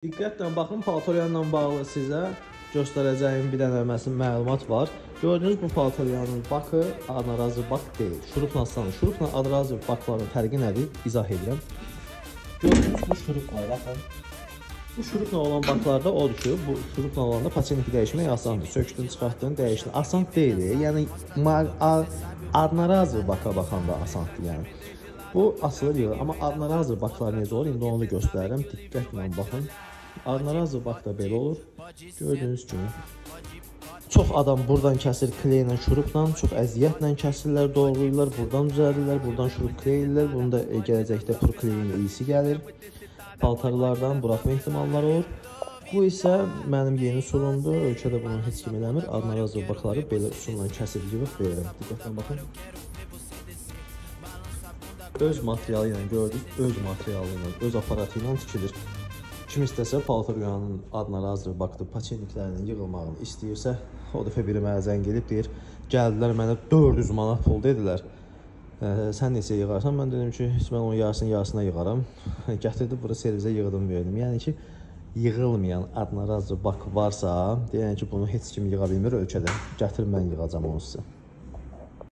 Diqqətlə baxın, paltaryanla bağlı sizə göstərəcəyim bir dənə məlumat var. Gördüyünüz bu paltaryanın bakı anarazı bak deyil. Şurupla asılan, şurupla anarazı bakların fərqi nədir? İzah edirəm. Gördüyünüz bu şurupla baxın. Bu şurupla olan baklarda odur ki, bu şurupla olanda paçeniki dəyişmək asandır. Sökdün, çıxartdın, dəyişdin. Asan deyil. Yəni anarazı baka baxanda asandır yəni. Bu asılı yığır. Amma anarazı baklar necə olur? İndi onu göstərirəm. Diqqətlə baxın. Anarazı bak da belə olur. Gördüyünüz kimi. Çox adam buradan kəsir kleylə, şurupla, çox əziyyətlə kəsirlər, doğrayırlar, buradan düzəldirlər, buradan şurup kleyirlər. Bunda gələcəkdə pur kleyin iyisi gəlir. Paltarlardan buraxma ehtimalları olur. Bu isə mənim yeni üsulumdur. Ölkədə bunu heç kim eləmir. Anarazı bakları belə üsulla kəsib yığıb verirəm. Diqqətlə baxın. Öz materialı ilə gördük, öz materialı ilə, öz aparatı ilə tikilir. Kim istəsə paltaryanın anarazı bakdı, paçenliklərinin yığılmağını istəyirsə, o dəfə biri mənə zəng edib deyir, gəldilər mənə 400 manat pul dedilər. Sən neçə yığarsan? Mən dedim ki, mən onun yarısına yığaram. Gətirdim, bura servisə yığdım, verdim. Yəni ki, yığılmayan anarazı bak varsa, deyən ki, bunu heç kim yığa bilmir ölkədə. Gətir, mən yığacam onu sizə.